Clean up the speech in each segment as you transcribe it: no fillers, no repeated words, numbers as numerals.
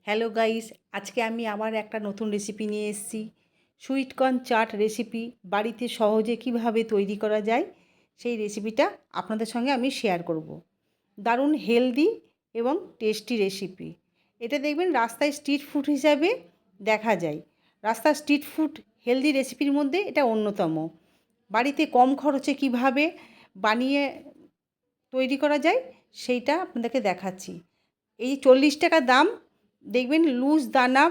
Hello guys, আজকে আমি আবার একটা নতুন রেসিপি নিয়ে এসেছি। সুইট কর্ন চাট রেসিপি বাড়িতে সহজে কিভাবে তৈরি করা যায় সেই রেসিপিটা আপনাদের সঙ্গে আমি শেয়ার করব। দারুণ হেলদি এবং টেস্টি রেসিপি। এটা দেখবেন রাস্তায় স্ট্রিট ফুড হিসাবে দেখা যায়। রাস্তার স্ট্রিট ফুড হেলদি রেসিপির মধ্যে এটা অন্যতম। বাড়িতে কম খরচে কিভাবে বানিয়ে তৈরি করা যায় সেইটা আপনাদেরকে দেখাচ্ছি। এই 40 টাকা দাম। দেখবেন লুজ দানা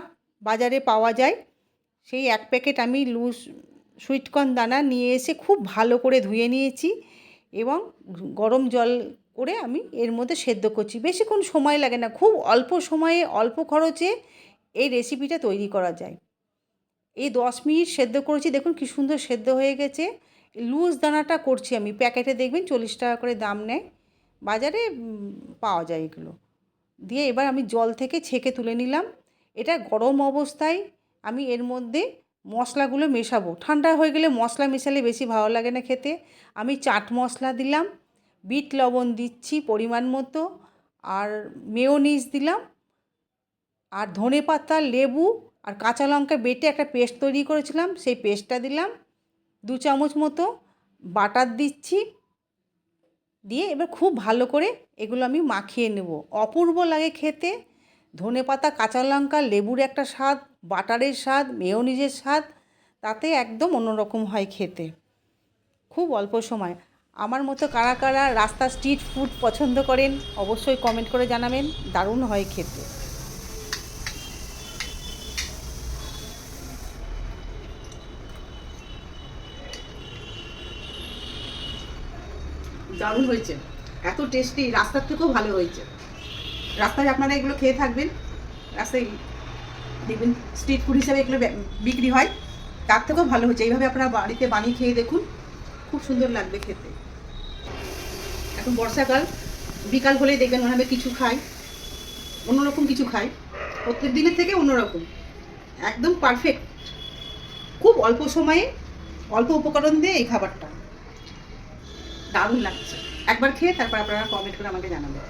বাজারে পাওয়া যায়। সেই এক প্যাকেট আমি লুজ সুইটকর্ন দানা নিয়ে এসে খুব ভালো করে ধুয়ে নিয়েছি এবং গরম জল করে আমি এর মধ্যে সেদ্ধ করছি। বেশিক্ষণ সময় লাগে না, খুব অল্প সময়ে অল্প খরচে এই রেসিপিটা তৈরি করা যায়। এই 10 মিনিট সেদ্ধ করেছি, দেখুন কি সুন্দর সেদ্ধ হয়ে গেছে। লুজ দানাটা করছি আমি, প্যাকেটে দেখবেন 40 টাকা করে দাম নেয়, বাজারে পাওয়া যায় এগুলো। দিয়ে এবার আমি জল থেকে ছেঁকে তুলে নিলাম। এটা গরম অবস্থায় আমি এর মধ্যে মশলাগুলো মেশাবো। ঠান্ডা হয়ে গেলে মশলা মেশালে বেশি ভালো লাগে না খেতে। আমি চাট মশলা দিলাম, বিট লবণ দিচ্ছি পরিমাণ মতো, আর মেয়োনিজ দিলাম, আর ধনেপাতা, লেবু আর কাঁচা লঙ্কা বেটে একটা পেস্ট তৈরি করেছিলাম, সেই পেস্টটা দিলাম। 2 চামচ মতো বাটার দিচ্ছি। দিয়ে এবার খুব ভালো করে এগুলো আমি মাখিয়ে নেব। অপূর্ব লাগে খেতে। ধনেপাতা, কাঁচা লঙ্কা, লেবুর একটা স্বাদ, বাটারের স্বাদ, মেয়োনিজের স্বাদ, তাতে একদম অন্যরকম হয় খেতে। খুব অল্প সময়। আমার মতো কারা কারা রাস্তার স্ট্রিট ফুড পছন্দ করেন অবশ্যই কমেন্ট করে জানাবেন। দারুণ হয় খেতে। দারুণ হয়েছে, এত টেস্টি, রাস্তার থেকেও ভালো হয়েছে। রাস্তায় আপনারা এগুলো খেয়ে থাকবেন, রাস্তায় দেখবেন স্ট্রিট ফুড হিসাবে এগুলো বিক্রি হয়, তার থেকেও ভালো হচ্ছে। এইভাবে আপনারা বাড়িতে বানিয়ে খেয়ে দেখুন, খুব সুন্দর লাগবে খেতে। এখন বর্ষাকাল, বিকাল হলেই দেখবেন ওনাদের কিছু খাই, অন্যরকম কিছু খাই, প্রত্যেক দিনের থেকে অন্যরকম, একদম পারফেক্ট। খুব অল্প সময়ে অল্প উপকরণ দিয়ে এই খাবারটা দারুণ লাগছে। একবার খেয়ে তারপর আপনারা কমেন্ট করে আমাকে জানাবেন।